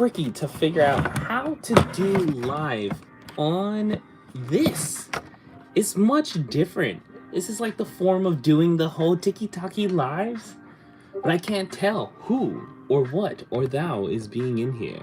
tricky to figure out how to do live on this. It's much different. This is like the form of doing the whole Tik-Tok lives, but I can't tell who or what or thou is being in here.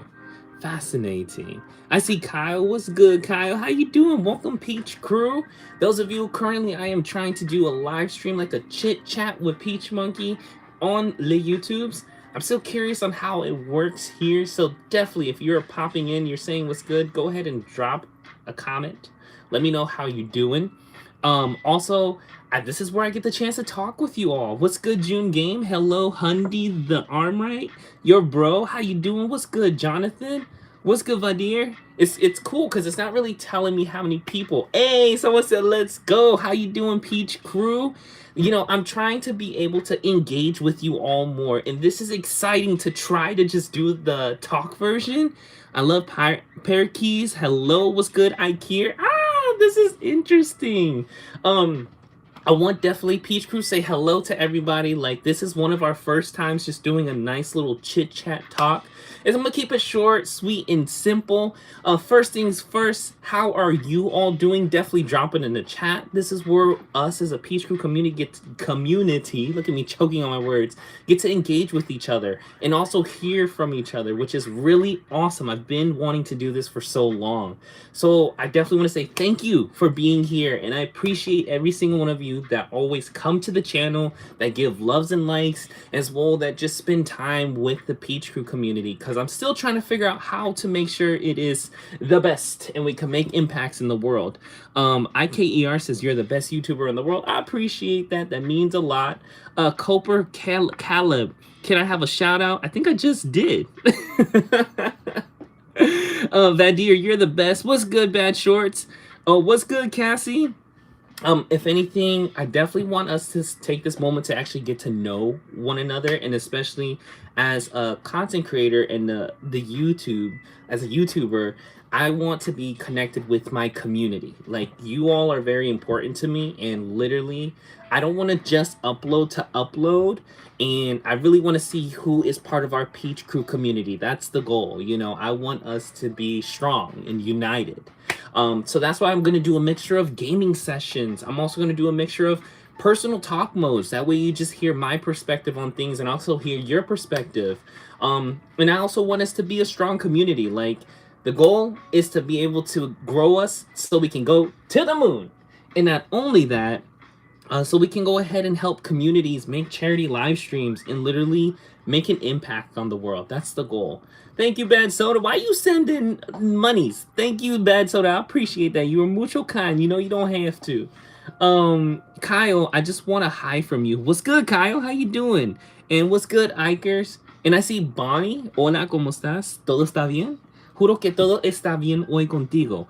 Fascinating. I see Kyle. What's good, Kyle? How you doing? Welcome, PeachCrew. Those of you currently, I am trying to do a live stream, like a chit chat with PeachMonkey on the YouTubes. I'm still curious on how it works here, so definitely, if you're popping in, you're saying what's good, go ahead and drop a comment. Let me know how you're doing. Also, this is where I get the chance to talk with you all. What's good, June Game? Hello, Hundy the Armright. Your bro, how you doing? What's good, Jonathan? What's good, Vadir? It's cool because it's not really telling me how many people. Hey, someone said let's go. How you doing, PeachCrew? You know, I'm trying to be able to engage with you all more, and this is exciting to try to just do the talk version. I love Parakeys. Hello, what's good, Ikea? This is interesting. I want definitely PeachCrew say hello to everybody. Like, this is one of our first times just doing a nice little chit chat talk. And I'm gonna keep it short, sweet, and simple. First things first, how are you all doing? Definitely drop it in the chat. This is where us as a PeachCrew community, look at me choking on my words, get to engage with each other and also hear from each other, which is really awesome. I've been wanting to do this for so long. So I definitely want to say thank you for being here, and I appreciate every single one of you that always come to the channel, that give loves and likes, as well that just spend time with the PeachCrew community, because I'm still trying to figure out how to make sure it is the best and we can make impacts in the world. IKER says you're the best YouTuber in the world. I appreciate that. That means a lot. Coper Caleb, can I have a shout out? I think I just did. Vadir, you're the best. What's good, Bad Shorts? Oh, what's good, Cassie? If anything, I definitely want us to take this moment to actually get to know one another, and especially as a content creator and the YouTube, as a YouTuber, I want to be connected with my community. Like, you all are very important to me, and literally, I don't want to just upload to upload, and I really want to see who is part of our PeachCrew community. That's the goal, you know. I want us to be strong and united. So that's why I'm going to do a mixture of gaming sessions. I'm also going to do a mixture of personal talk modes. That way you just hear my perspective on things and also hear your perspective. And I also want us to be a strong community. Like, the goal is to be able to grow us so we can go to the moon. And not only that, so we can go ahead and help communities make charity live streams and literally make an impact on the world. That's the goal. Thank you, Bad Soda. Why you sending monies? Thank you, Bad Soda. I appreciate that. You are mucho kind. You know you don't have to. Kyle, I just want to hi from you. What's good, Kyle? How you doing? And what's good, Ikers? And I see Bonnie. Hola, ¿cómo estás? ¿Todo está bien? Juro que todo está bien hoy contigo.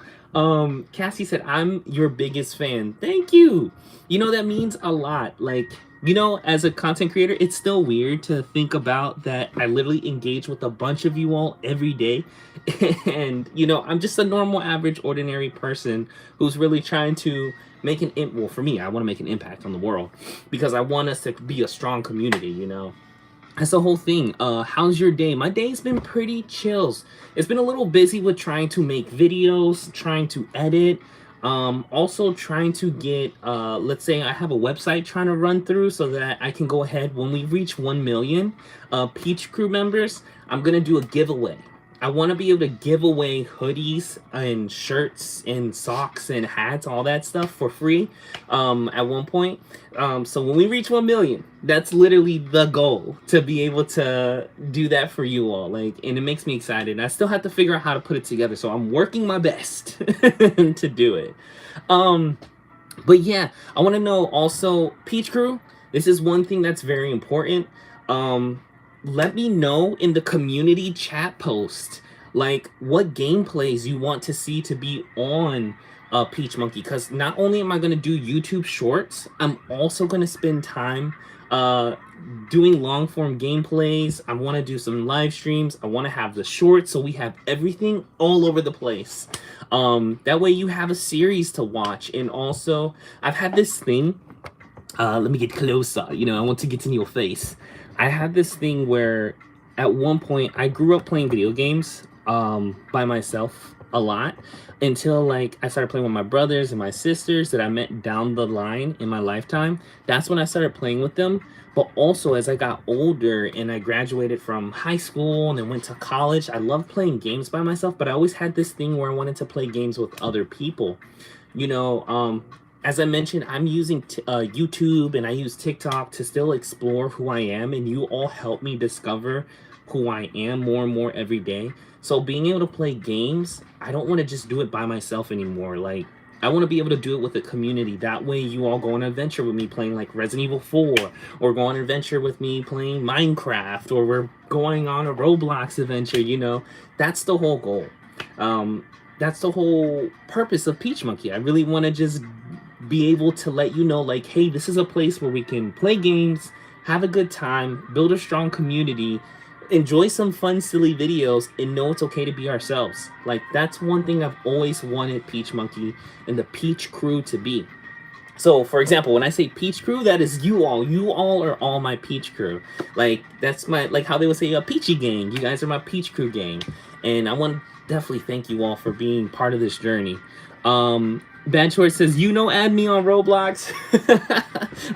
Cassie said, I'm your biggest fan. Thank you. You know, that means a lot. Like, you know, as a content creator, it's still weird to think about that I literally engage with a bunch of you all every day. And, you know, I'm just a normal, average, ordinary person who's really trying to make well, for me, I want to make an impact on the world because I want us to be a strong community, you know. That's the whole thing. How's your day? My day's been pretty chills. It's been a little busy with trying to make videos, trying to edit, also trying to get, let's say I have a website trying to run through so that I can go ahead when we reach 1 million PeachCrew members, I'm going to do a giveaway. I want to be able to give away hoodies and shirts and socks and hats, all that stuff for free at one point. So when we reach 1 million, that's literally the goal, to be able to do that for you all. Like, and it makes me excited. I still have to figure out how to put it together, so I'm working my best to do it. But yeah, I want to know also, PeachCrew, this is one thing that's very important. Let me know in the community chat post, like, what gameplays you want to see to be on PeachMonkey, because not only am I going to do YouTube shorts, I'm also going to spend time doing long form gameplays. I want to do some live streams. I want to have the shorts, so we have everything all over the place. That way you have a series to watch. And also, I've had this thing, let me get closer, you know, I want to get in your face. I have this thing where at one point I grew up playing video games by myself a lot until like I started playing with my brothers and my sisters that I met down the line in my lifetime. That's when I started playing with them. But also as I got older and I graduated from high school and then went to college, I loved playing games by myself, but I always had this thing where I wanted to play games with other people. You know, as I mentioned, I'm using YouTube and I use TikTok to still explore who I am, and you all help me discover who I am more and more every day. So being able to play games, I don't want to just do it by myself anymore. Like, I want to be able to do it with a community. That way you all go on an adventure with me playing like Resident Evil 4, or go on an adventure with me playing Minecraft, or we're going on a Roblox adventure, you know. That's the whole goal. That's the whole purpose of PeachMonkey. I really want to just be able to let you know, like, hey, this is a place where we can play games, have a good time, build a strong community, enjoy some fun, silly videos, and know it's okay to be ourselves. Like, that's one thing I've always wanted PeachMonkey and the Peach Crew to be. So, for example, when I say Peach Crew, that is you all. You all are all my Peach Crew. Like, that's my, like how they would say a Peachy gang. You guys are my Peach Crew gang. And I want to definitely thank you all for being part of this journey. Bad Short says, you know, add me on Roblox.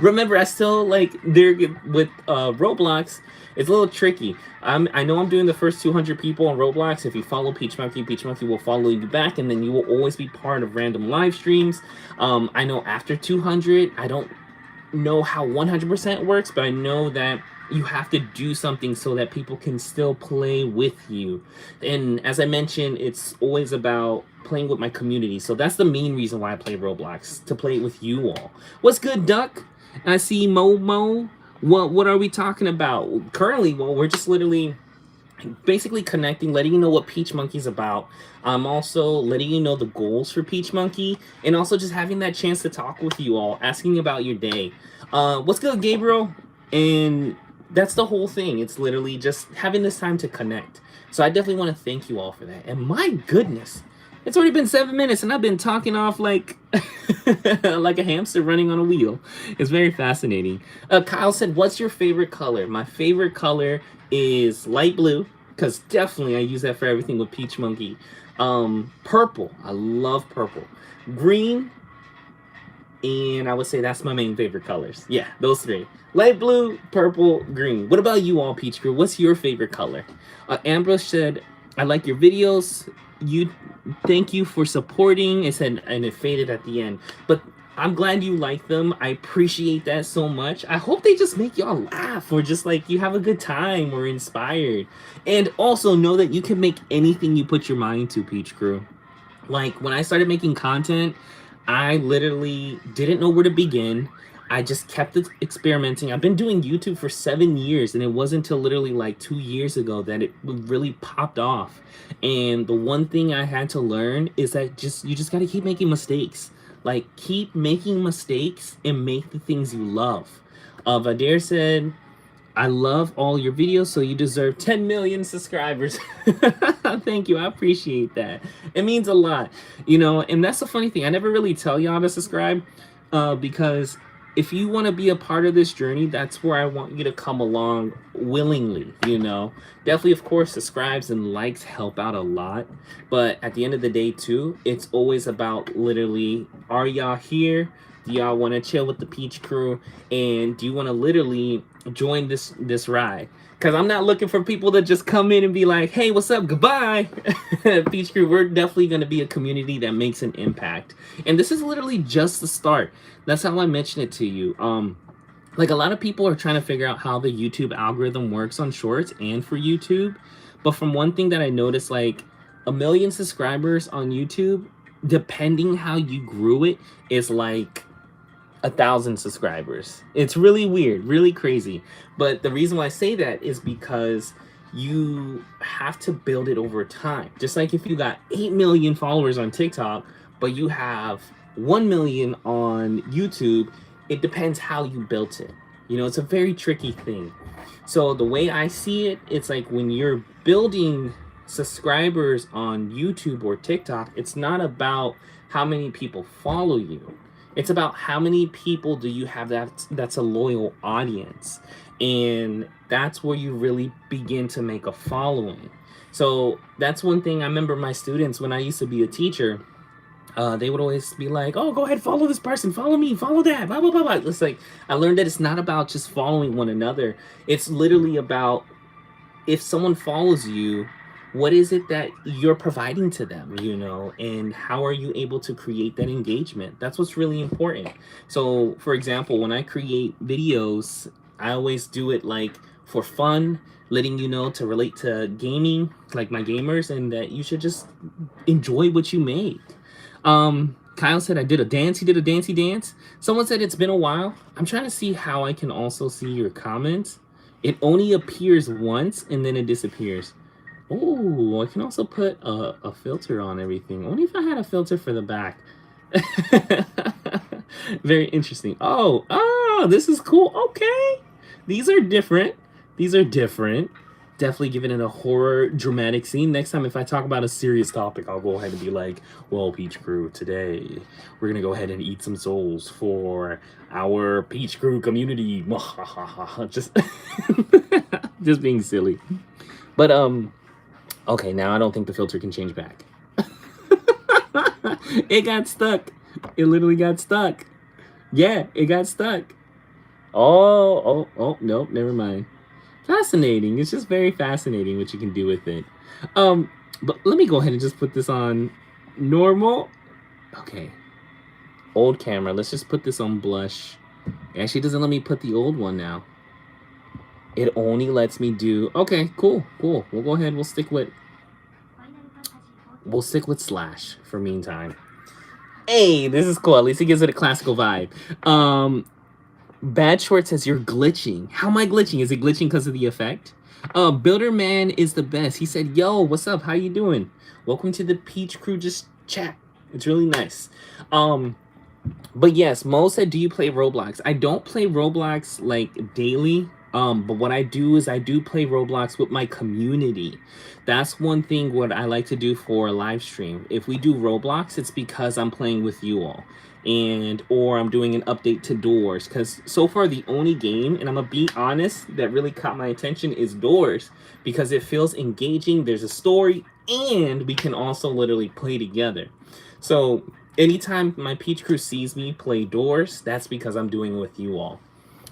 Remember, I still, like, there with Roblox, it's a little tricky. I know I'm doing the first 200 people on Roblox. If you follow PeachMonkey, PeachMonkey will follow you back, and then you will always be part of random live streams. I know after 200, I don't know how 100% works, but I know that you have to do something so that people can still play with you. And as I mentioned, it's always about playing with my community. So that's the main reason why I play Roblox, to play with you all. What's good, Duck? I see Momo. What are we talking about? Currently, well, we're just literally basically connecting, letting you know what PeachMonkey's about. I'm also letting you know the goals for PeachMonkey, and also just having that chance to talk with you all, asking about your day. What's good, Gabriel? And that's the whole thing. It's literally just having this time to connect. So I definitely want to thank you all for that. And my goodness, it's already been 7 minutes and I've been talking off like like a hamster running on a wheel. It's very fascinating. Kyle said, what's your favorite color? My favorite color is light blue, because definitely I use that for everything with PeachMonkey. Purple. I love purple. Green. And I would say that's my main favorite colors. Yeah, those three. Light blue, purple, green. What about you all, Peach Crew? What's your favorite color? Ambrose said, I like your videos. Thank you for supporting. It said, and it faded at the end. But I'm glad you like them. I appreciate that so much. I hope they just make y'all laugh, or just like you have a good time or inspired. And also know that you can make anything you put your mind to, Peach Crew. Like, when I started making content, I literally didn't know where to begin. I just kept experimenting. I've been doing YouTube for 7 years, and it wasn't until literally like 2 years ago that it really popped off. And the one thing I had to learn is that you just got to keep making mistakes. Like, keep making mistakes and make the things you love. Vadir said, I love all your videos, so you deserve 10 million subscribers. Thank you. I appreciate that. It means a lot. You know, and that's the funny thing. I never really tell y'all to subscribe because if you want to be a part of this journey, that's where I want you to come along willingly, you know. Definitely, of course, subscribes and likes help out a lot. But at the end of the day, too, it's always about literally, are y'all here? Do y'all want to chill with the Peach Crew? And do you want to literally join this ride? Because I'm not looking for people to just come in and be like, hey, what's up? Goodbye. Peach Crew, we're definitely going to be a community that makes an impact. And this is literally just the start. That's how I mentioned it to you. Like, a lot of people are trying to figure out how the YouTube algorithm works on Shorts and for YouTube. But from one thing that I noticed, like, 1 million subscribers on YouTube, depending how you grew it, is like 1,000 subscribers. It's really weird, really crazy. But the reason why I say that is because you have to build it over time. Just like if you got 8 million followers on TikTok, but you have 1 million on YouTube, it depends how you built it. You know, it's a very tricky thing. So the way I see it, it's like when you're building subscribers on YouTube or TikTok, it's not about how many people follow you. It's about how many people do you have that's a loyal audience. And that's where you really begin to make a following. So that's one thing I remember my students when I used to be a teacher. They would always be like, "Oh, go ahead, follow this person, follow me, follow that." Blah blah blah blah. It's like I learned that it's not about just following one another. It's literally about if someone follows you, what is it that you're providing to them, and how are you able to create that engagement? That's what's really important. So, for example, when I create videos, I always do it like for fun, letting you know to relate to gaming, like my gamers, and that you should just enjoy what you make. Kyle said I did a dance. He did a dancey dance. Someone said it's been a while. I'm trying to see how I can also see your comments. It only appears once and then it disappears. Oh, I can also put a filter on everything. Only if I had a filter for the back. Very interesting. Oh, this is cool. Okay. These are different. Definitely giving it a horror dramatic scene. Next time, if I talk about a serious topic, I'll go ahead and be like, well, PeachCrew, today we're going to go ahead and eat some souls for our PeachCrew community. Just, just being silly. But, okay, now I don't think the filter can change back. It got stuck. It literally got stuck. Yeah, it got stuck. Oh, nope, never mind. Fascinating. It's just very fascinating what you can do with it. But let me go ahead and just put this on normal. Okay. Old camera. Let's just put this on blush. It actually doesn't let me put the old one now. It only lets me do... Okay, cool. We'll go ahead. We'll stick with Slash for meantime. Hey, this is cool. At least it gives it a classical vibe. Bad Short says you're glitching. How am I glitching? Is it glitching because of the effect? Builderman is the best. He said, yo, what's up? How you doing? Welcome to the PeachCrew just chat. It's really nice. But yes, Mo said, do you play Roblox? I don't play Roblox like daily. But what I do is I do play Roblox with my community. That's one thing what I like to do for a live stream. If we do Roblox, it's because I'm playing with you all. Or I'm doing an update to Doors. Because so far the only game, and I'm going to be honest, that really caught my attention is Doors. Because it feels engaging, there's a story, and we can also literally play together. So anytime my PeachCrew sees me play Doors, that's because I'm doing it with you all.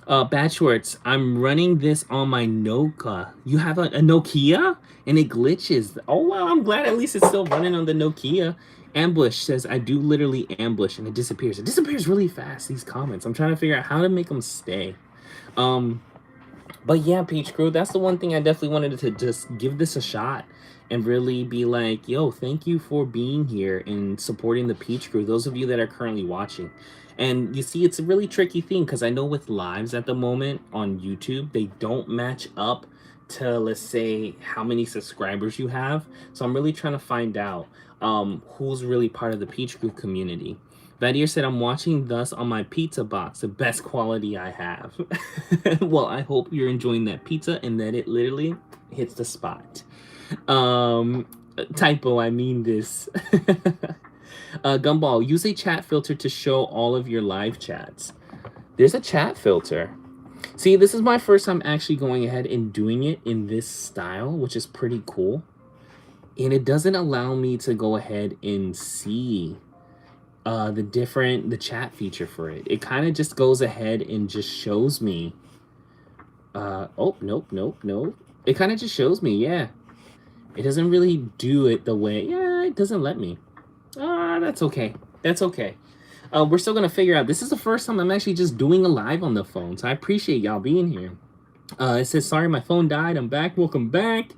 Bad Shorts, I'm running this on my Nokia. You have a Nokia? And it glitches. Oh, wow, I'm glad at least it's still running on the Nokia. Ambush says, I do literally ambush, and it disappears. It disappears really fast, these comments. I'm trying to figure out how to make them stay. But yeah, PeachCrew, that's the one thing I definitely wanted to just give this a shot. And really be like, yo, thank you for being here and supporting the PeachCrew. Those of you that are currently watching. And you see, it's a really tricky thing because I know with lives at the moment on YouTube, they don't match up to, let's say, how many subscribers you have. So I'm really trying to find out who's really part of the PeachCrew community. Vadir said, I'm watching thus on my pizza box, the best quality I have. Well, I hope you're enjoying that pizza and that it literally hits the spot. Typo, I mean this. Gumball, use a chat filter to show all of your live chats. There's a chat filter. See, this is my first time actually going ahead and doing it in this style, which is pretty cool. And it doesn't allow me to go ahead and see the chat feature for it. It kind of just goes ahead and just shows me. Oh, nope. It kind of just shows me, yeah. It doesn't really do it the way, yeah, it doesn't let me. That's okay. We're still gonna figure out. This is the first time I'm actually just doing a live on the phone, so I appreciate y'all being here. It says, sorry, my phone died. I'm back. Welcome back.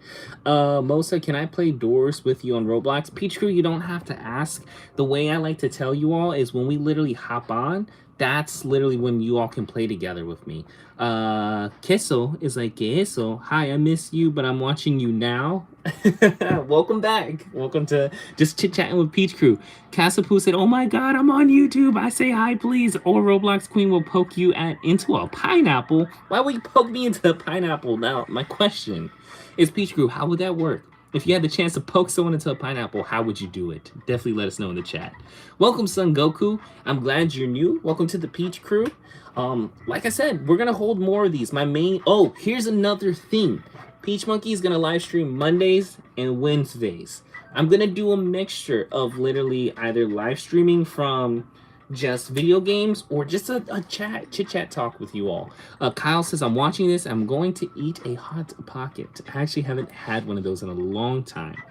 Mosa, can I play Doors with you on Roblox? PeachCrew, you don't have to ask. The way I like to tell you all is when we literally hop on, that's literally when you all can play together with me. Queso is like, Queso, hi, I miss you, but I'm watching you now. Welcome back. Welcome to just chit-chatting with PeachCrew. Casapoo said, oh my god, I'm on YouTube. I say hi, please, or Roblox Queen will poke you into a pineapple. Why would you poke me into a pineapple? Now, my question is, PeachCrew, how would that work? If you had the chance to poke someone into a pineapple, how would you do it? Definitely let us know in the chat. Welcome, Son Goku. I'm glad you're new. Welcome to the Peach Crew. Like I said, we're gonna hold more of these. Here's another thing. PeachMonkey is gonna live stream Mondays and Wednesdays. I'm gonna do a mixture of literally either live streaming from just video games or just a chit chat talk with you all. Kyle says, I'm watching this. I'm going to eat a hot pocket. I actually haven't had one of those in a long time.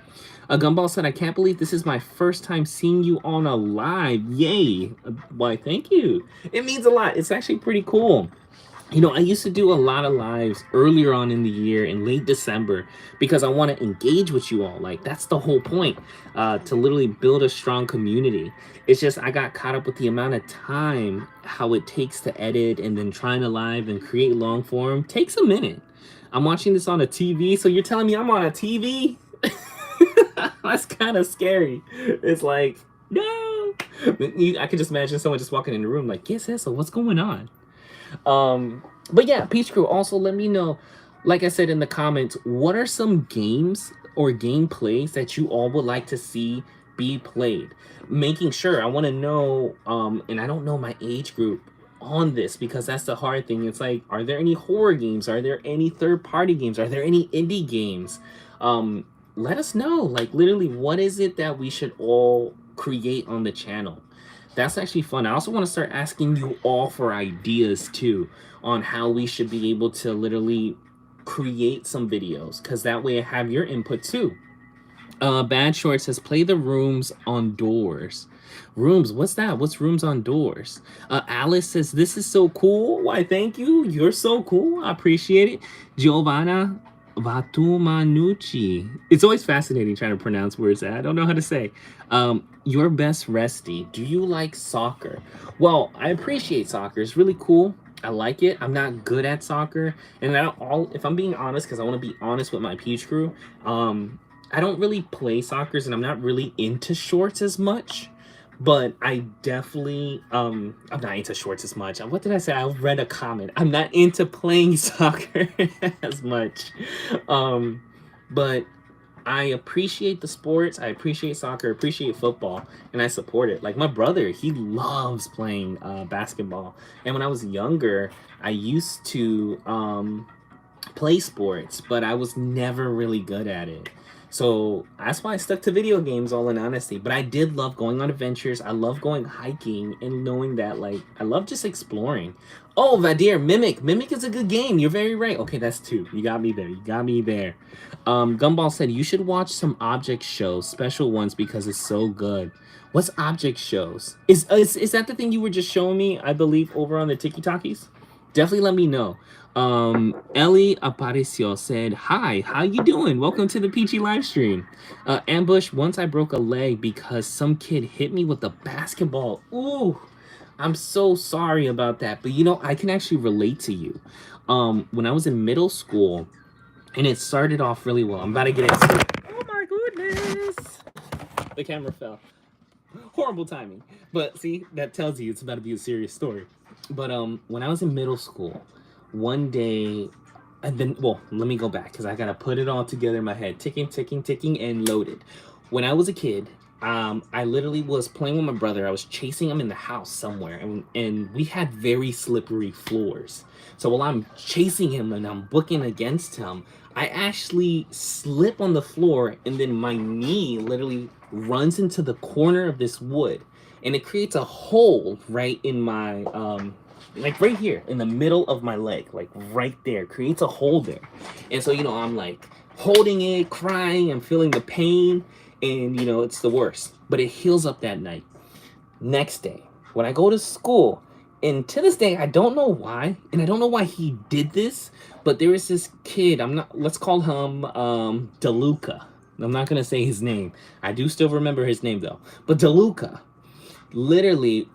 Gumball said, I can't believe this is my first time seeing you on a live. Yay. Why, thank you. It means a lot. It's actually pretty cool. You know, I used to do a lot of lives earlier on in the year in late December because I want to engage with you all. Like, that's the whole point, to literally build a strong community. It's just I got caught up with the amount of time, how it takes to edit, and then trying to live and create long form takes a minute. I'm watching this on a TV, so you're telling me I'm on a TV? That's kind of scary. It's like, no. I could just imagine someone just walking in the room like, yes, so what's going on? But yeah, PeachCrew, also let me know, like I said in the comments, what are some games or gameplays that you all would like to see be played? Making sure, I want to know, and I don't know my age group on this because that's the hard thing. It's like, are there any horror games? Are there any third-party games? Are there any indie games? Let us know, like, literally, what is it that we should all create on the channel? That's actually fun. I also want to start asking you all for ideas too on how we should be able to literally create some videos, because that way I have your input too. Bad Short says, play the rooms on doors. Rooms, what's that? What's rooms on doors? Alice says, this is so cool. Why, thank you. You're so cool. I appreciate it. Giovanna Vatumanucci. It's always fascinating trying to pronounce words that I don't know how to say. Your best resty. Do you like soccer? Well, I appreciate soccer. It's really cool. I like it. I'm not good at soccer. And if I'm being honest, because I want to be honest with my Peach Crew, I don't really play soccer, and I'm not really into shorts as much. But I definitely, I'm not into shorts as much. What did I say? I read a comment. I'm not into playing soccer as much. But I appreciate the sports. I appreciate soccer, appreciate football, and I support it. Like my brother, he loves playing basketball. And when I was younger, I used to play sports, but I was never really good at it. So that's why I stuck to video games, all in honesty. But I did love going on adventures. I love going hiking and knowing that, like, I love just exploring. Oh, Vadir, Mimic. Mimic is a good game. You're very right. Okay, that's 2. You got me there. You got me there. Gumball said, you should watch some object shows, special ones, because it's so good. What's object shows? Is that the thing you were just showing me, I believe, over on the Tiki-Talkies? Definitely let me know. Ellie Aparicio said, hi, how you doing? Welcome to the Peachy live stream. Ambush, once I broke a leg because some kid hit me with a basketball. Ooh, I'm so sorry about that. But you know, I can actually relate to you. When I was in middle school, and it started off really well. I'm about to get into it. Oh my goodness. The camera fell. Horrible timing. But see, that tells you it's about to be a serious story. But when I was in middle school, one day, let me go back because I gotta put it all together in my head. Ticking, and loaded. When I was a kid, I literally was playing with my brother. I was chasing him in the house somewhere, and we had very slippery floors. So while I'm chasing him and I'm booking against him, I actually slip on the floor, and then my knee literally runs into the corner of this wood, and it creates a hole right in my like right here in the middle of my leg, like right there, creates a hole there. And so, you know, I'm like holding it, crying, I'm feeling the pain, and you know, it's the worst, but it heals up that night. Next day, when I go to school, and to this day, I don't know why, and I don't know why he did this, but there is this kid, let's call him DeLuca. I'm not gonna say his name. I do still remember his name though. But DeLuca, literally,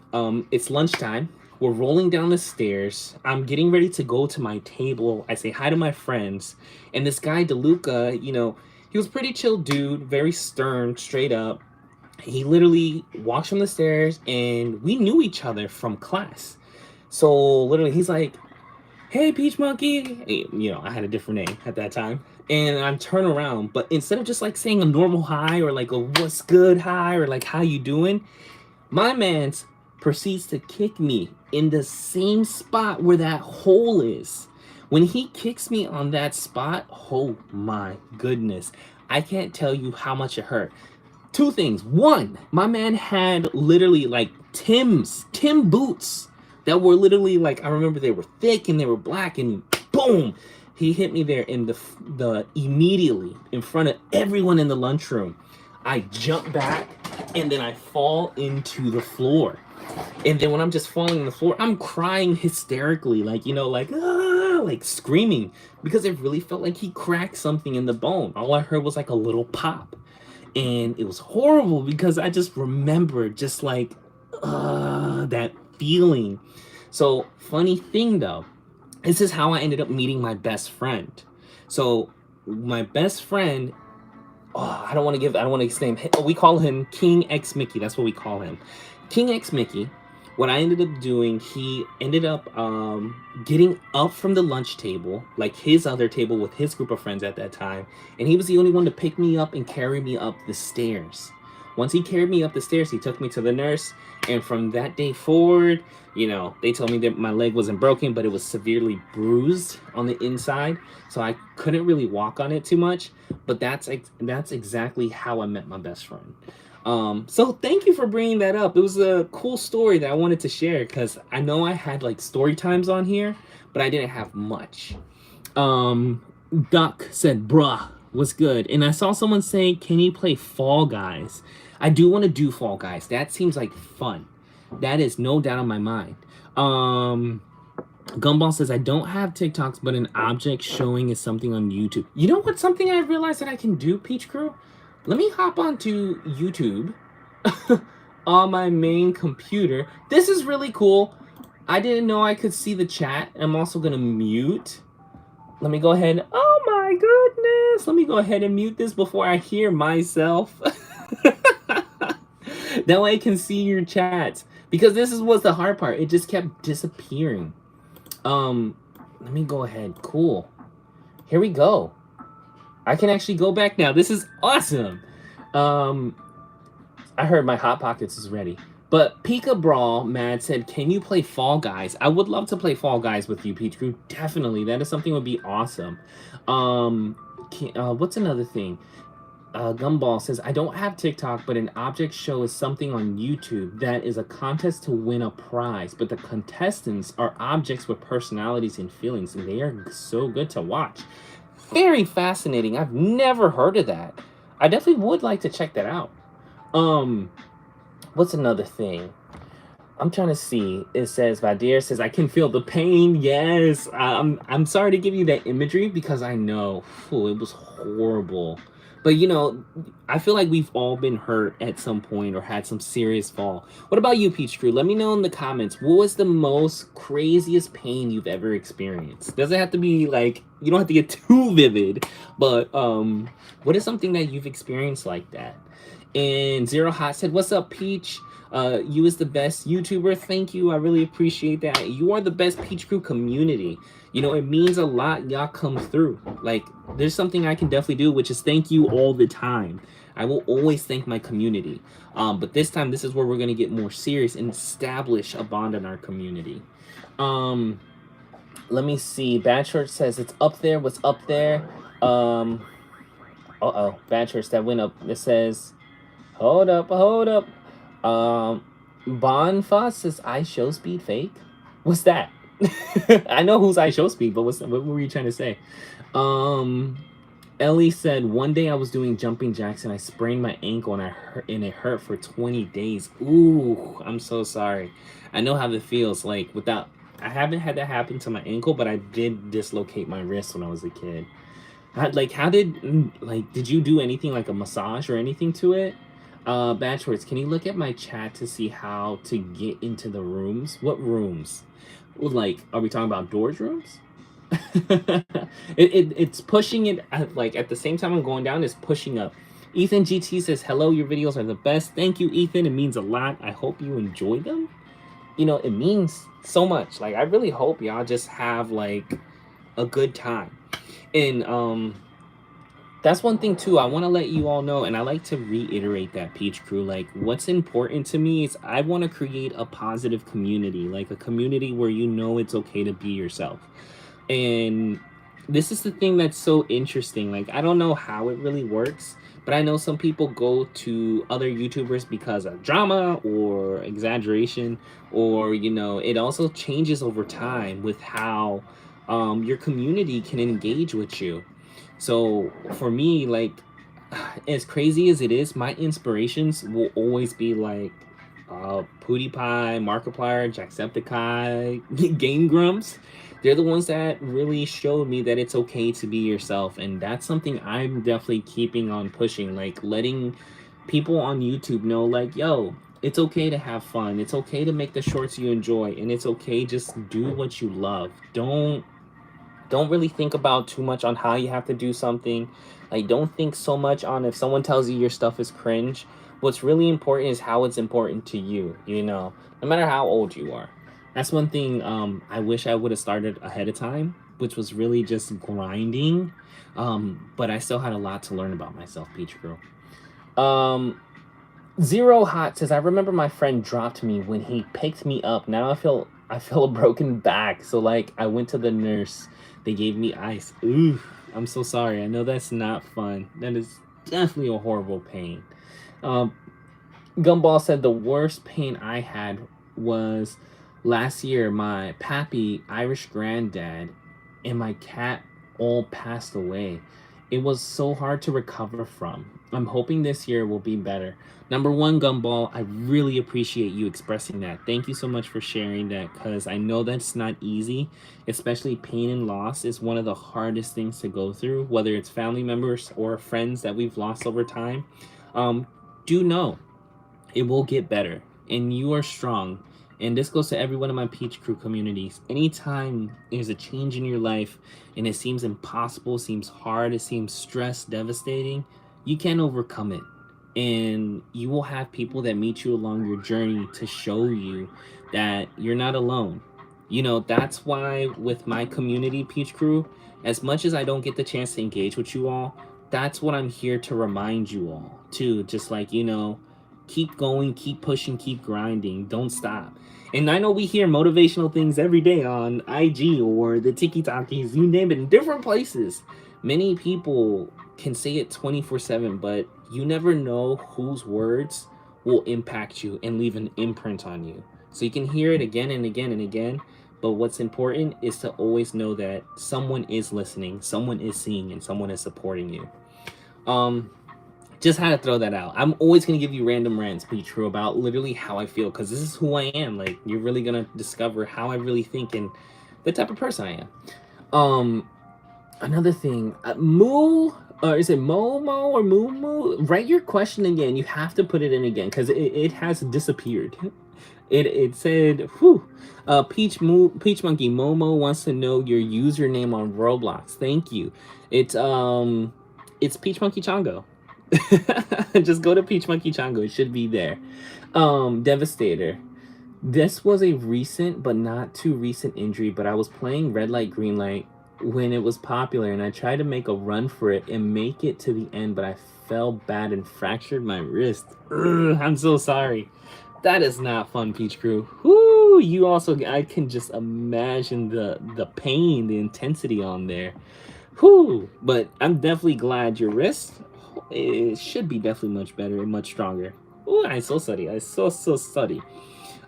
it's lunchtime. We're rolling down the stairs. I'm getting ready to go to my table. I say hi to my friends. And this guy, DeLuca, you know, he was a pretty chill dude, very stern, straight up. He literally walks from the stairs, and we knew each other from class. So literally, he's like, hey, PeachMonkey. You know, I had a different name at that time. and I'm turn around, but instead of just like saying a normal hi or like a what's good hi or like how you doing, my man's proceeds to kick me in the same spot where that hole is. When he kicks me on that spot, oh my goodness, I can't tell you how much it hurt. Two things. One, my man had literally like Tim boots that were literally like, I remember they were thick and they were black, and boom, he hit me there in the immediately in front of everyone in the lunchroom. I jump back and then I fall into the floor. And then when I'm just falling on the floor, I'm crying hysterically, like, like, ah, like screaming, because it really felt like he cracked something in the bone. All I heard was like a little pop. And it was horrible because I just remembered just like that feeling. So funny thing though, this is how I ended up meeting my best friend. So my best friend, I don't want to explain. We call him King X Mickey. That's what we call him. King X Mickey. What I ended up doing, he ended up getting up from the lunch table, like his other table with his group of friends at that time, and he was the only one to pick me up and carry me up the stairs. Once he carried me up the stairs, he took me to the nurse, and from that day forward, they told me that my leg wasn't broken, but it was severely bruised on the inside, so I couldn't really walk on it too much. But that's exactly how I met my best friend. So thank you for bringing that up. It was a cool story that I wanted to share because I know I had like story times on here, but I didn't have much. Duck said, bruh, what's good? And I saw someone say, can you play Fall Guys? I do want to do Fall Guys. That seems like fun. That is no doubt on my mind. Gumball says, I don't have TikToks, but an object showing is something on YouTube. You know what? Something I realized that I can do, PeachCrew? Let me hop onto YouTube on my main computer. This is really cool. I didn't know I could see the chat. I'm also going to mute. Let me go ahead. Oh my goodness. Let me go ahead and mute this before I hear myself. That way I can see your chats. Because this was the hard part. It just kept disappearing. Let me go ahead. Cool. Here we go. I can actually go back now. This is awesome. I heard my Hot Pockets is ready. But Pika Brawl, Mad said, can you play Fall Guys? I would love to play Fall Guys with you, PeachCrew. Definitely. That is something that would be awesome. What's another thing? Gumball says, I don't have TikTok, but an object show is something on YouTube that is a contest to win a prize. But the contestants are objects with personalities and feelings, and they are so good to watch. Very fascinating. I've never heard of that. I definitely would like to check that out. What's another thing? I'm trying to see. It says, Vadir says, I can feel the pain. Yes. I'm sorry to give you that imagery because I know it was horrible. But, I feel like we've all been hurt at some point or had some serious fall. What about you, PeachCrew? Let me know in the comments. What was the most craziest pain you've ever experienced? Doesn't have to be like, you don't have to get too vivid. But what is something that you've experienced like that? And Zero Hot said, what's up, Peach? You is the best YouTuber. Thank you. I really appreciate that. You are the best PeachCrew community. It means a lot. Y'all come through. Like, there's something I can definitely do, which is thank you all the time. I will always thank my community. But this time, this is where we're going to get more serious and establish a bond in our community. Let me see. Bad Church says it's up there. What's up there? Uh-oh. Bad Church, that went up. It says, hold up. Bon Foss says, I show speed fake. What's that? I know who's I show speed, but what were you trying to say? Ellie said, one day I was doing jumping jacks and I sprained my ankle and it hurt for 20 days. Ooh, I'm so sorry. I know how that feels. Like, I haven't had that happen to my ankle, but I did dislocate my wrist when I was a kid. Did you do anything like a massage or anything to it? Bachelors, can you look at my chat to see how to get into the rooms? What rooms? Like, are we talking about doors rooms? It's pushing it at the same time I'm going down, it's pushing up. Ethan GT says, hello, your videos are the best. Thank you, Ethan. It means a lot. I hope you enjoy them. It means so much. Like, I really hope y'all just have like a good time. And That's one thing too. I want to let you all know, and I like to reiterate that, Peach Crew. Like, what's important to me is I want to create a positive community, like a community where you know it's okay to be yourself. And this is the thing that's so interesting. Like, I don't know how it really works, but I know some people go to other YouTubers because of drama or exaggeration, or it also changes over time with how your community can engage with you. So for me, like, as crazy as it is, my inspirations will always be like PewDiePie, Markiplier, Jacksepticeye, Game Grumps. They're the ones that really showed me that it's okay to be yourself, and that's something I'm definitely keeping on pushing. Like, letting people on YouTube know, like, yo, it's okay to have fun. It's okay to make the shorts you enjoy, and it's okay, just do what you love. Don't really think about too much on how you have to do something. Like, don't think so much on if someone tells you your stuff is cringe. What's really important is how it's important to you, no matter how old you are. That's one thing I wish I would have started ahead of time, which was really just grinding. But I still had a lot to learn about myself, Peach Girl. Zero Hot says, I remember my friend dropped me when he picked me up. Now I feel a broken back. So, like, I went to the nurse. They gave me ice. Ooh, I'm so sorry. I know that's not fun. That is definitely a horrible pain. Gumball said the worst pain I had was last year. My pappy, Irish granddad, and my cat all passed away. It was so hard to recover from. I'm hoping this year will be better. Number one, Gumball, I really appreciate you expressing that. Thank you so much for sharing that, because I know that's not easy. Especially pain and loss is one of the hardest things to go through, whether it's family members or friends that we've lost over time. Do know it will get better, and you are strong. And this goes to every one of my Peach Crew communities. Anytime there's a change in your life and it seems impossible, seems hard, it seems stressed, devastating, you can overcome it. And you will have people that meet you along your journey to show you that you're not alone. That's why with my community, Peach Crew, as much as I don't get the chance to engage with you all, that's what I'm here to remind you all too. Just like, keep going, keep pushing, keep grinding, don't stop. And I know we hear motivational things every day on IG or the Tik-Tokies, you name it, in different places. Many people can say it 24/7, but you never know whose words will impact you and leave an imprint on you. So you can hear it again and again and again, but what's important is to always know that someone is listening, someone is seeing, and someone is supporting you. Just had to throw that out. I'm always going to give you random rants, Peach Crew, about literally how I feel, because this is who I am. Like, you're really going to discover how I really think and the type of person I am. Another thing, is it Momo or Moo? Write your question again. You have to put it in again, because it has disappeared. It said, PeachMonkey Momo wants to know your username on Roblox. Thank you. It's PeachMonkey Chongo. Just go to PeachMonkey Chongo. It should be there. Devastator. This was a recent but not too recent injury, but I was playing Red Light, Green Light when it was popular, and I tried to make a run for it and make it to the end, but I fell bad and fractured my wrist. Ugh, I'm so sorry. That is not fun, Peach Crew. Whoo! I can just imagine the pain, the intensity on there. Whoo! But I'm definitely glad your wrist, it should be definitely much better and much stronger. Ooh, I so study.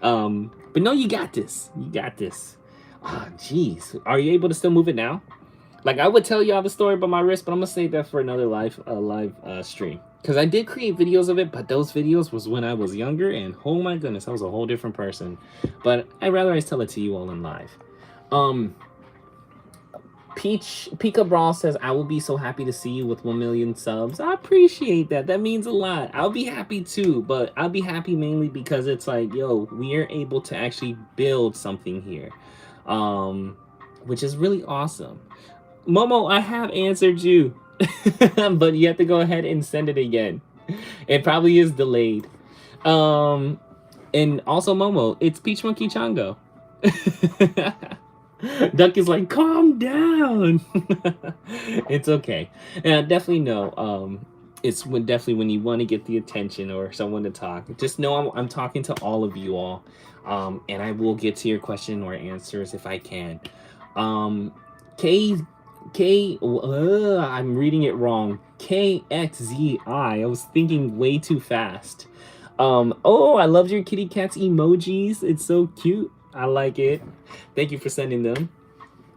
But no, you got this. You got this. Ah, jeez. Are you able to still move it now? Like, I would tell y'all the story about my wrist, but I'm gonna save that for another live stream. Because I did create videos of it, but those videos was when I was younger, and oh my goodness, I was a whole different person. But I'd rather I tell it to you all in live. Pika Brawl says, I will be so happy to see you with 1 million subs. I appreciate that. That means a lot. I'll be happy too, but I'll be happy mainly because it's like, yo, we are able to actually build something here, which is really awesome. Momo, I have answered you, but you have to go ahead and send it again. It probably is delayed. And also, Momo, it's PeachMonkey Chongo. Duck is like, calm down. It's okay. And definitely know. It's definitely when you want to get the attention or someone to talk. Just know I'm talking to all of you all, and I will get to your question or answers if I can. Um, K I'm reading it wrong. KXZI. I was thinking way too fast. Oh, I loved your kitty cat's emojis. It's so cute. I like it. Thank you for sending them.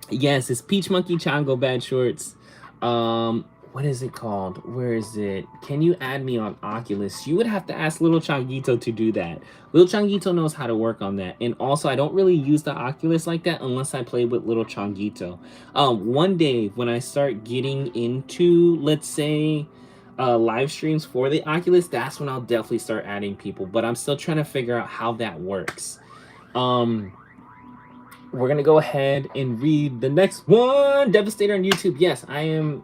Yes, it's PeachMonkey Chango Bad Shorts. What is it called? Where is it? Can you add me on Oculus? You would have to ask Little Changuito to do that. Little Changuito knows how to work on that. And also, I don't really use the Oculus like that unless I play with Little Changuito. One day when I start getting into, let's say, live streams for the Oculus, that's when I'll definitely start adding people. But I'm still trying to figure out how that works. We're gonna go ahead and read the next one. Devastator on YouTube. Yes, I am.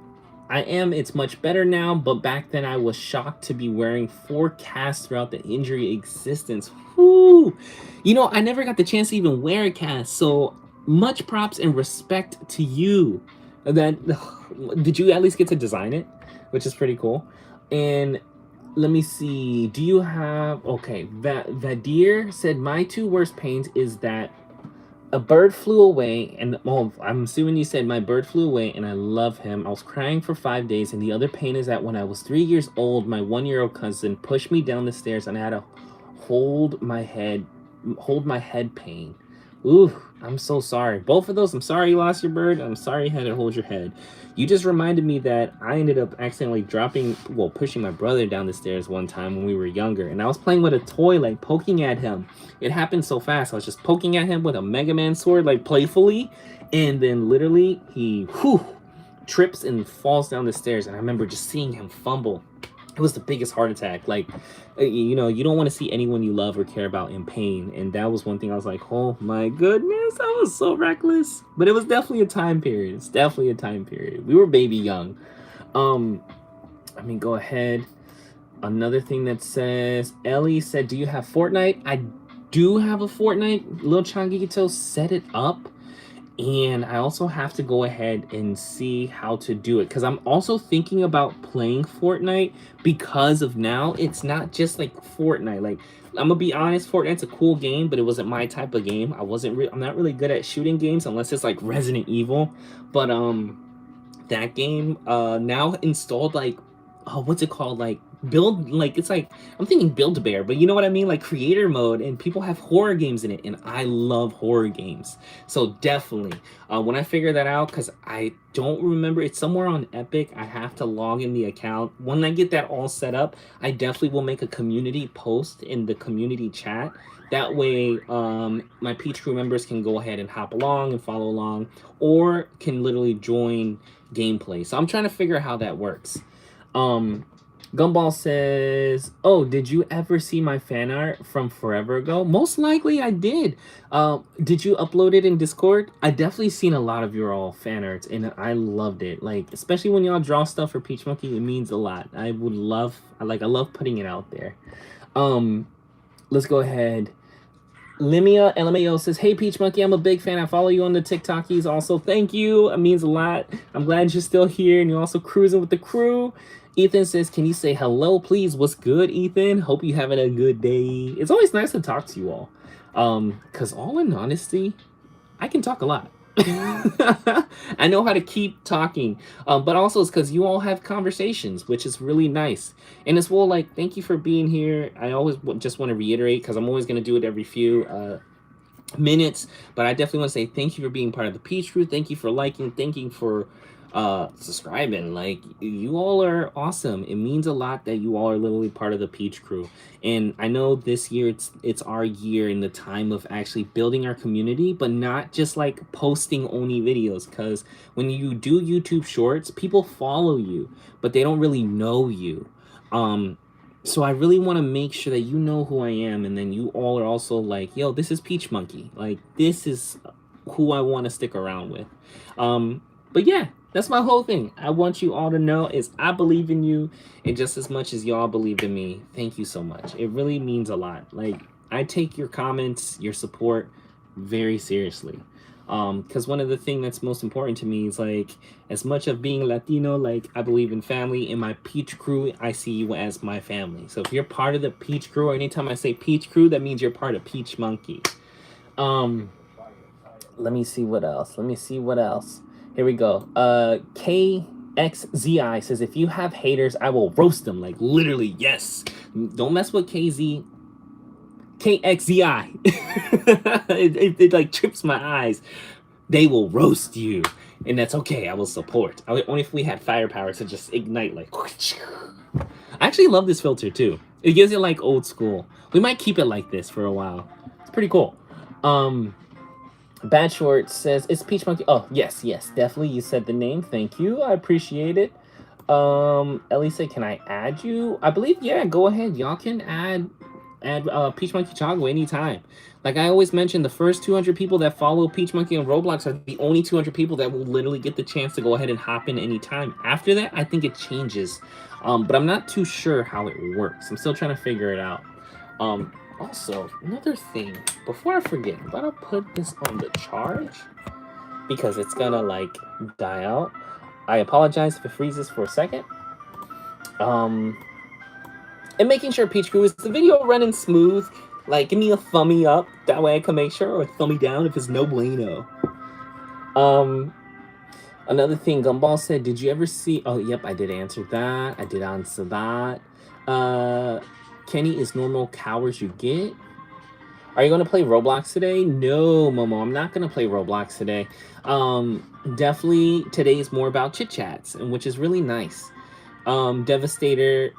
It's much better now, but back then I was shocked to be wearing 4 casts throughout the injury existence. Whoo! You know, I never got the chance to even wear a cast, so much props and respect to you. That did you at least get to design it, which is pretty cool. And let me see. Do you have okay? Vadir said my 2 worst pains is that a bird flew away, and I'm assuming you said my bird flew away, and I love him. I was crying for 5 days, and the other pain is that when I was 3 years old, my 1-year-old cousin pushed me down the stairs, and I had to hold my head pain. Ooh, I'm so sorry. Both of those, I'm sorry you lost your bird. I'm sorry you had to hold your head. You just reminded me that I ended up accidentally pushing my brother down the stairs one time when we were younger. And I was playing with a toy, like poking at him. It happened so fast. I was just poking at him with a Mega Man sword, like playfully. And then literally he trips and falls down the stairs. And I remember just seeing him fumble. It was the biggest heart attack. Like, you know, you don't want to see anyone you love or care about in pain. And that was one thing I was like, oh my goodness, I was so reckless. But it was definitely a time period. It's definitely a time period. We were baby young. I mean, go ahead. Another thing that says, Ellie said, do you have Fortnite? I do have a Fortnite. Lil Changito set it up. And I also have to go ahead and see how to do it, because I'm also thinking about playing Fortnite, because of now it's not just like Fortnite. Like, I'm gonna be honest, Fortnite's a cool game, but it wasn't my type of game. I'm not really good at shooting games unless it's like Resident Evil. But that game now installed like, what's it called, like build, like it's like, I'm thinking Build a Bear, but you know what I mean, like creator mode, and people have horror games in it, and I love horror games. So definitely when I figure that out, because I don't remember, it's somewhere on Epic, I have to log in the account. When I get that all set up, I definitely will make a community post in the community chat. That way my PeachCrew members can go ahead and hop along and follow along, or can literally join gameplay. So I'm trying to figure out how that works. Gumball says, oh, did you ever see my fan art from forever ago? Most likely I did. Did you upload it in Discord? I definitely seen a lot of your all fan arts, and I loved it. Like, especially when y'all draw stuff for PeachMonkey, it means a lot. I love putting it out there. Let's go ahead. Limia LMAO says, hey PeachMonkey, I'm a big fan. I follow you on the TikTokies also. Thank you. It means a lot. I'm glad you're still here and you're also cruising with the crew. Ethan says, can you say hello, please? What's good, Ethan? Hope you're having a good day. It's always nice to talk to you all. Because all in honesty, I can talk a lot. I know how to keep talking, but also it's because you all have conversations, which is really nice. And as well, like, thank you for being here. I always just want to reiterate, because I'm always going to do it every few minutes, but I definitely want to say thank you for being part of the Peach Crew. Thank you for liking, thank you for subscribing. Like, you all are awesome. It means a lot that you all are literally part of the Peach Crew. And I know this year it's our year in the time of actually building our community, but not just like posting only videos, because when you do YouTube shorts, people follow you but they don't really know you. So I really want to make sure that you know who I am, and then you all are also like, yo, this is PeachMonkey. Like, this is who I want to stick around with. But yeah, that's my whole thing. I want you all to know is I believe in you, and just as much as y'all believed in me, thank you so much. It really means a lot. Like, I take your comments, your support very seriously. Because one of the things that's most important to me is like, as much of being Latino, like I believe in family. In my Peach Crew, I see you as my family. So if you're part of the Peach Crew, or anytime I say Peach Crew, that means you're part of PeachMonkey. Um, let me see what else. Let me see what else. Here we go. KXZI says, if you have haters, I will roast them. Like literally, yes. Don't mess with KXZI. It like trips my eyes. They will roast you, and that's okay. I will support. Only if we had firepower to just ignite like. I actually love this filter too. It gives it like old school. We might keep it like this for a while. It's pretty cool. Bad Short says, it's PeachMonkey. Oh, yes, definitely. You said the name. Thank you. I appreciate it. Ellie said, can I add you? I believe, yeah, go ahead. Y'all can add PeachMonkey Chago anytime. Like I always mention, the first 200 people that follow PeachMonkey on Roblox are the only 200 people that will literally get the chance to go ahead and hop in anytime. After that, I think it changes. But I'm not too sure how it works. I'm still trying to figure it out. Also, another thing, before I forget, I'm gonna put this on the charge because it's gonna like die out. I apologize if it freezes for a second. And making sure PeachCrew is the video running smooth. Like, give me a thumbie up, that way I can make sure, or a thumbie down if it's no bueno. Another thing, Gumball said, did you ever see... Oh, yep, I did answer that. I did answer that. Kenny, is normal cowards you get? Are you going to play Roblox today? No, Momo, I'm not going to play Roblox today. Definitely, today is more about chit-chats, which is really nice. Devastator...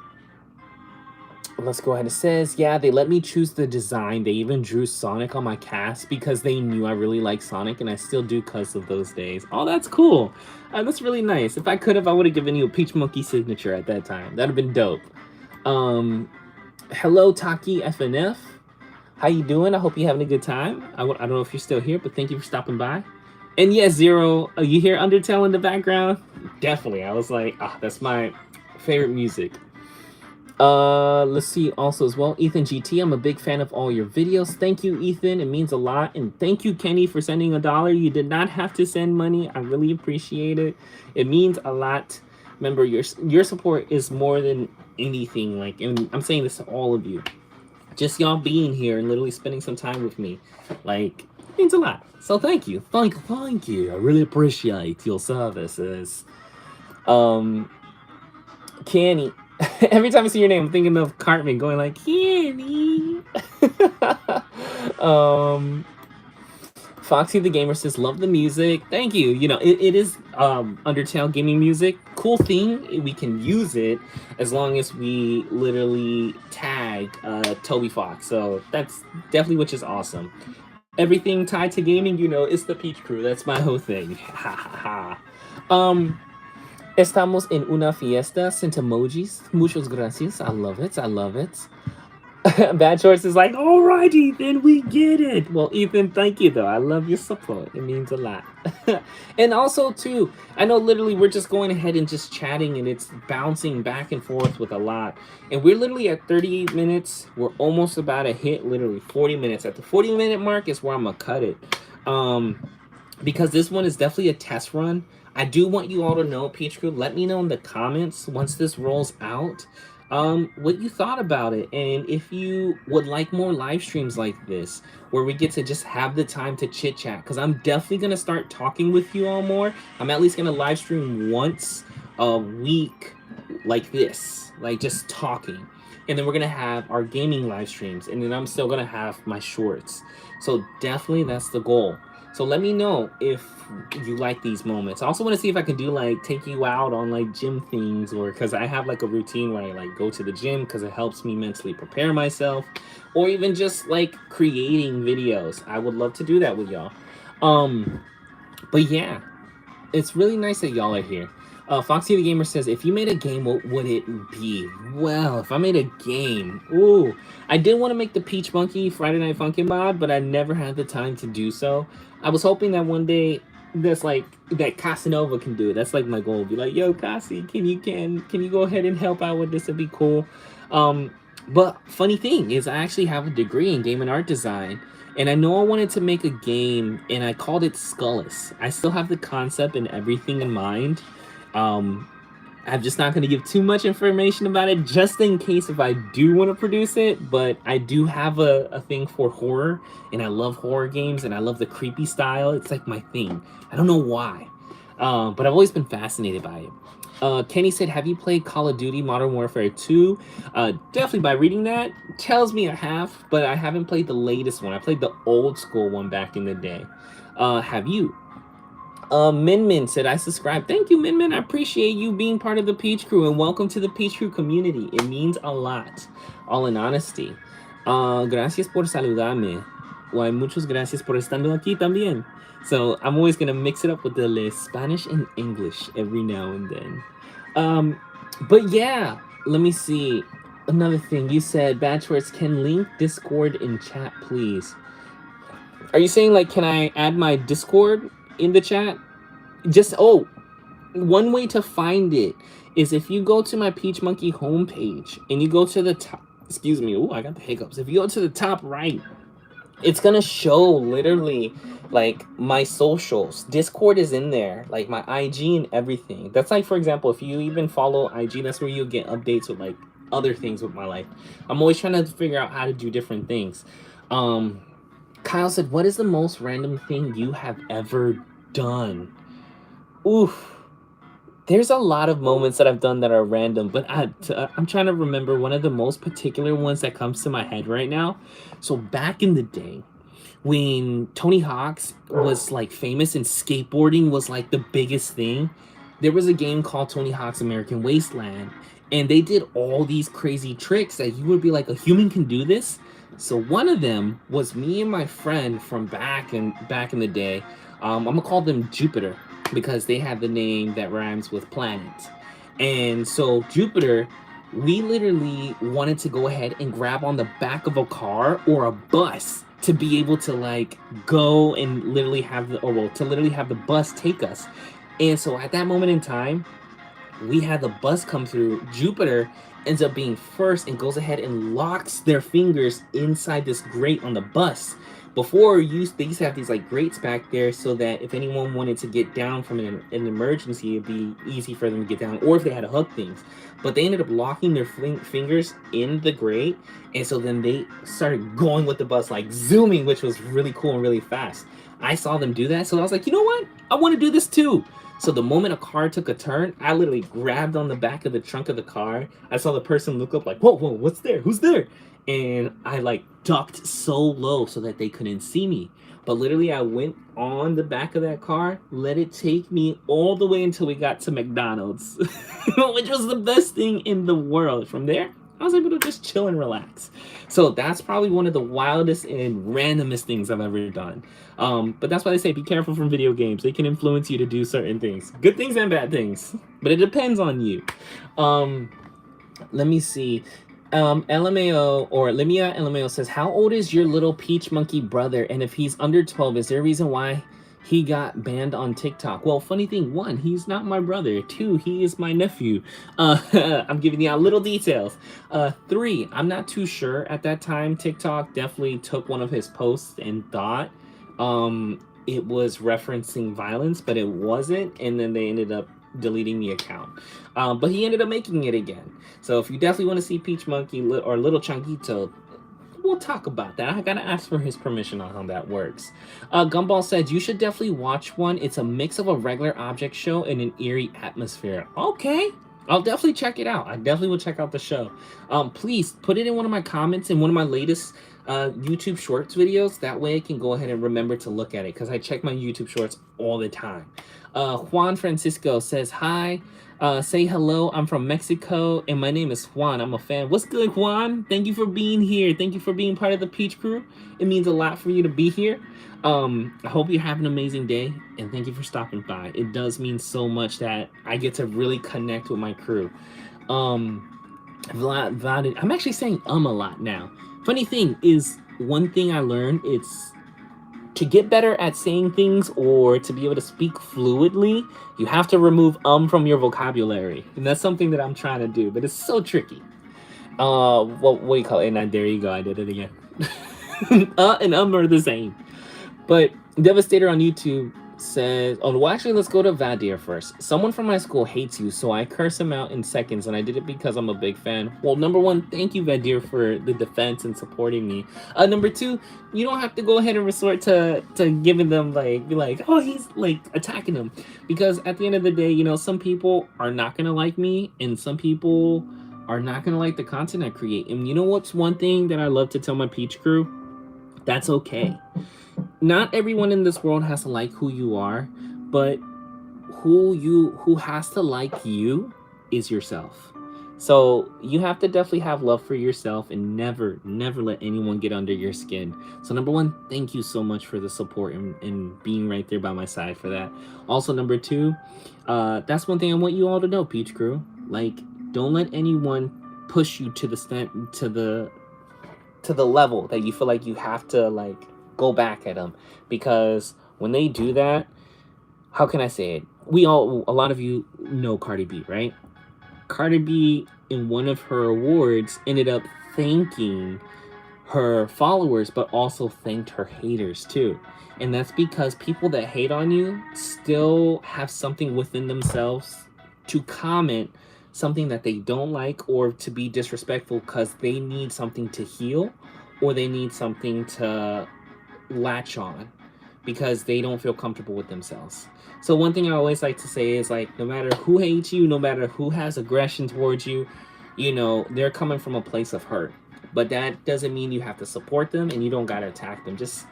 Let's go ahead. It says, yeah, they let me choose the design. They even drew Sonic on my cast because they knew I really like Sonic, and I still do because of those days. Oh, that's cool. That's really nice. If I could have, I would have given you a PeachMonkey signature at that time. That would have been dope. Hello, Taki FNF. How you doing? I hope you're having a good time. I don't know if you're still here, but thank you for stopping by. And yes, Zero, you hear Undertale in the background? Definitely. I was like, that's my favorite music. Let's see also as well. Ethan GT, I'm a big fan of all your videos. Thank you, Ethan. It means a lot. And thank you, Kenny, for sending $1. You did not have to send money. I really appreciate it. It means a lot. Remember, your support is more than anything. Like, and I'm saying this to all of you. Just y'all being here and literally spending some time with me. Like, it means a lot. So thank you. Thank you. I really appreciate your services. Kenny. Every time I see your name, I'm thinking of Cartman going like, Kenny. Foxy the Gamer says, love the music. Thank you. You know, it is Undertale gaming music. Cool thing, we can use it as long as we literally tag Toby Fox. So that's definitely, which is awesome. Everything tied to gaming, you know, it's the Peach Crew. That's my whole thing. Ha ha ha. Estamos en una fiesta, sent emojis. Muchas gracias. I love it. Bad Shorts is like, all right, Ethan, we get it. Well, Ethan, thank you, though. I love your support. It means a lot. And also, too, I know literally we're just going ahead and just chatting, and it's bouncing back and forth with a lot. And we're literally at 38 minutes. We're almost about to hit literally 40 minutes. At the 40-minute mark is where I'm going to cut it. Because this one is definitely a test run. I do want you all to know, Peach Crew, let me know in the comments once this rolls out, what you thought about it, and if you would like more live streams like this, where we get to just have the time to chit chat, because I'm definitely going to start talking with you all more. I'm at least going to live stream once a week like this, like just talking. And then we're going to have our gaming live streams, and then I'm still going to have my shorts. So definitely that's the goal. So let me know if you like these moments. I also want to see if I can do like take you out on like gym things, or because I have like a routine where I like go to the gym because it helps me mentally prepare myself, or even just like creating videos. I would love to do that with y'all. But yeah, it's really nice that y'all are here. Foxy the Gamer says, if you made a game, what would it be? Well, if I made a game, ooh, I did want to make the PeachMonkey Friday Night Funkin' mod, but I never had the time to do so. I was hoping that one day that's like that Casanova can do it. That's like my goal. Be like, yo, Cassie, can you go ahead and help out with this? It'd be cool. But funny thing is, I actually have a degree in game and art design, and I know I wanted to make a game, and I called it Skullis. I still have the concept and everything in mind. Um, I'm just not going to give too much information about it, just in case if I do want to produce it. But I do have a thing for horror, and I love horror games, and I love the creepy style. It's like my thing. I don't know why, but I've always been fascinated by it. Kenny said, have you played Call of Duty Modern Warfare 2? Definitely by reading that, tells me I have, but I haven't played the latest one. I played the old school one back in the day. Have you? Min Min said, I subscribe. Thank you, Min Min. I appreciate you being part of the Peach Crew, and welcome to the Peach Crew community. It means a lot, all in honesty. Gracias por saludarme. Why, muchas gracias por estando aquí también. So I'm always going to mix it up with the Spanish and English every now and then. But yeah, let me see. Another thing, you said, Bachelors, can link Discord in chat, please? Are you saying, like, can I add my Discord in the chat? Just, one way to find it is if you go to my PeachMonkey homepage and you go to the top, excuse me, I got the hiccups. If you go to the top right, it's gonna show literally like my socials. Discord is in there, like my IG and everything. That's like, for example, if you even follow IG, that's where you'll get updates with like other things with my life. I'm always trying to figure out how to do different things. Kyle said, what is the most random thing you have ever done? Oof. There's a lot of moments that I've done that are random, but I'm trying to remember one of the most particular ones that comes to my head right now. So back in the day, when Tony Hawk's was like famous and skateboarding was like the biggest thing, there was a game called Tony Hawk's American Wasteland, and they did all these crazy tricks that you would be like, a human can do this? So one of them was me and my friend from back in the day. I'm gonna call them Jupiter, because they have the name that rhymes with planet. And so Jupiter, we literally wanted to go ahead and grab on the back of a car or a bus to be able to like go and literally have the bus take us. And so at that moment in time, we had the bus come through. Jupiter ends up being first and goes ahead and locks their fingers inside this grate on the bus. Before, they used to have these like grates back there so that if anyone wanted to get down from an emergency, it'd be easy for them to get down, or if they had to hook things. But they ended up locking their fingers in the grate, and so then they started going with the bus, like zooming, which was really cool and really fast. I saw them do that, so I was like, you know what? I want to do this too. So the moment a car took a turn, I literally grabbed on the back of the trunk of the car. I saw the person look up like, whoa, what's there? Who's there? And I like ducked so low so that they couldn't see me. But literally I went on the back of that car, let it take me all the way until we got to McDonald's, which was the best thing in the world. From there, I was able to just chill and relax. So that's probably one of the wildest and randomest things I've ever done. But that's why they say be careful from video games. They can influence you to do certain things. Good things and bad things. But it depends on you. Let me see. LMAO or Limia LMAO says, how old is your little PeachMonkey brother? And if he's under 12, is there a reason why he got banned on TikTok? Well, funny thing, 1, he's not my brother. 2, he is my nephew. I'm giving you little details. 3, I'm not too sure at that time. TikTok definitely took one of his posts and thought it was referencing violence, but it wasn't. And then they ended up deleting the account. But he ended up making it again. So if you definitely want to see PeachMonkey or Little Chunquito, we'll talk about that. I gotta ask for his permission on how that works. Gumball said, you should definitely watch one. It's a mix of a regular object show and an eerie atmosphere. Okay, I'll definitely check it out. I definitely will check out the show. Please put it in one of my comments in one of my latest YouTube Shorts videos. That way I can go ahead and remember to look at it, because I check my YouTube Shorts all the time. Juan Francisco says, hi. Say hello. I'm from Mexico, and my name is Juan. I'm a fan. What's good, Juan? Thank you for being here. Thank you for being part of the Peach Crew. It means a lot for you to be here. I hope you have an amazing day, and thank you for stopping by. It does mean so much that I get to really connect with my crew. Vlad, I'm actually saying a lot now. Funny thing is, one thing I learned, it's to get better at saying things or to be able to speak fluidly, you have to remove from your vocabulary. And that's something that I'm trying to do, but it's so tricky. What do you call it? And there you go. I did it again. And are the same. But Devastator on YouTube says, oh, well, actually, let's go to Vadir first. Someone from my school hates you, so I curse him out in seconds, and I did it because I'm a big fan. Well, number one, thank you, Vadir, for the defense and supporting me. Number two, you don't have to go ahead and resort to giving them, like, be like, oh, he's, like, attacking them. Because at the end of the day, you know, some people are not going to like me, and some people are not going to like the content I create. And you know what's one thing that I love to tell my Peach crew? That's okay. Not everyone in this world has to like who you are, but who has to like you is yourself. So you have to definitely have love for yourself and never let anyone get under your skin. So number one, thank you so much for the support and being right there by my side for that. Also, number two, that's one thing I want you all to know, Peach Crew. Like, don't let anyone push you to the level that you feel like you have to, like, go back at them. Because when they do that, how can I say it? A lot of you know Cardi B, right? Cardi B, in one of her awards, ended up thanking her followers, but also thanked her haters too. And that's because people that hate on you still have something within themselves to comment something that they don't like, or to be disrespectful because they need something to heal, or they need something to latch on because they don't feel comfortable with themselves. So one thing I always like to say is, like, no matter who hates you, no matter who has aggression towards you, you know, they're coming from a place of hurt. But that doesn't mean you have to support them, and you don't gotta attack them. Just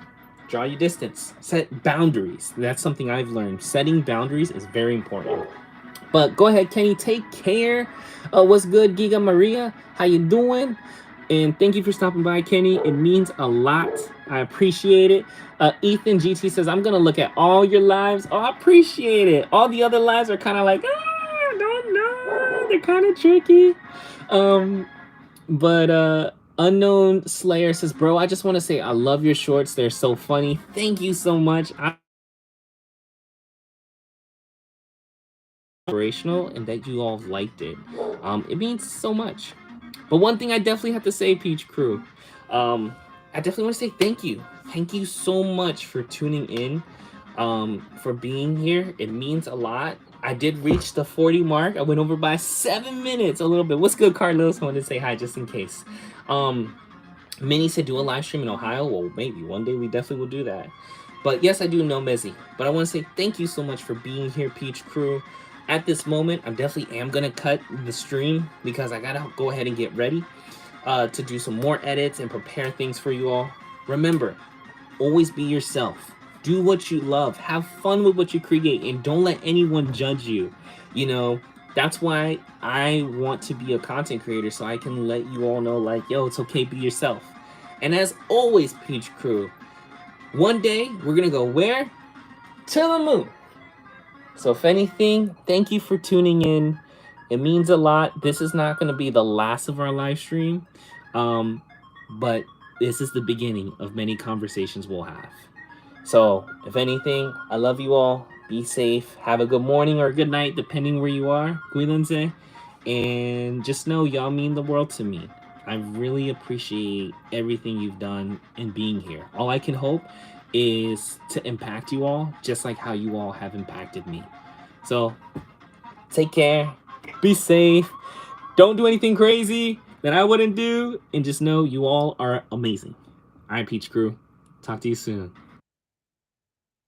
draw your distance. Set boundaries. That's something I've learned. Setting boundaries is very important. But go ahead, Kenny. Take care. What's good, Giga Maria? How you doing? And thank you for stopping by, Kenny. It means a lot. I appreciate it. Ethan GT says, I'm going to look at all your lives. Oh, I appreciate it. All the other lives are kind of like, I don't know. They're kind of tricky. But Unknown Slayer says, bro, I just want to say I love your shorts. They're so funny. Thank you so much. Inspirational, and that you all liked it. It means so much. But one thing I definitely have to say, Peach Crew, I definitely want to say thank you. Thank you so much for tuning in, for being here. It means a lot. I did reach the 40 mark. I went over by 7 minutes, a little bit. What's good, Carlos? I wanted to say hi just in case. Minnie said do a live stream in Ohio. Well, maybe one day we definitely will do that. But yes, I do know Mezzy. But I want to say thank you so much for being here, Peach Crew. At this moment, I definitely am going to cut the stream because I got to go ahead and get ready to do some more edits and prepare things for you all. Remember, always be yourself. Do what you love. Have fun with what you create, and don't let anyone judge you. You know, that's why I want to be a content creator, so I can let you all know, like, yo, it's okay, be yourself. And as always, Peach Crew, one day we're going to go where? To the moon. So if anything, thank you for tuning in. It means a lot. This is not going to be the last of our live stream, but this is the beginning of many conversations we'll have. So if anything, I love you all. Be safe. Have a good morning or good night, depending where you are. Cuídense. And just know y'all mean the world to me. I really appreciate everything you've done and being here. All I can hope is to impact you all just like how you all have impacted me. So take care, be safe, don't do anything crazy that I wouldn't do, and just know you all are amazing. All right, Peach Crew, talk to you soon.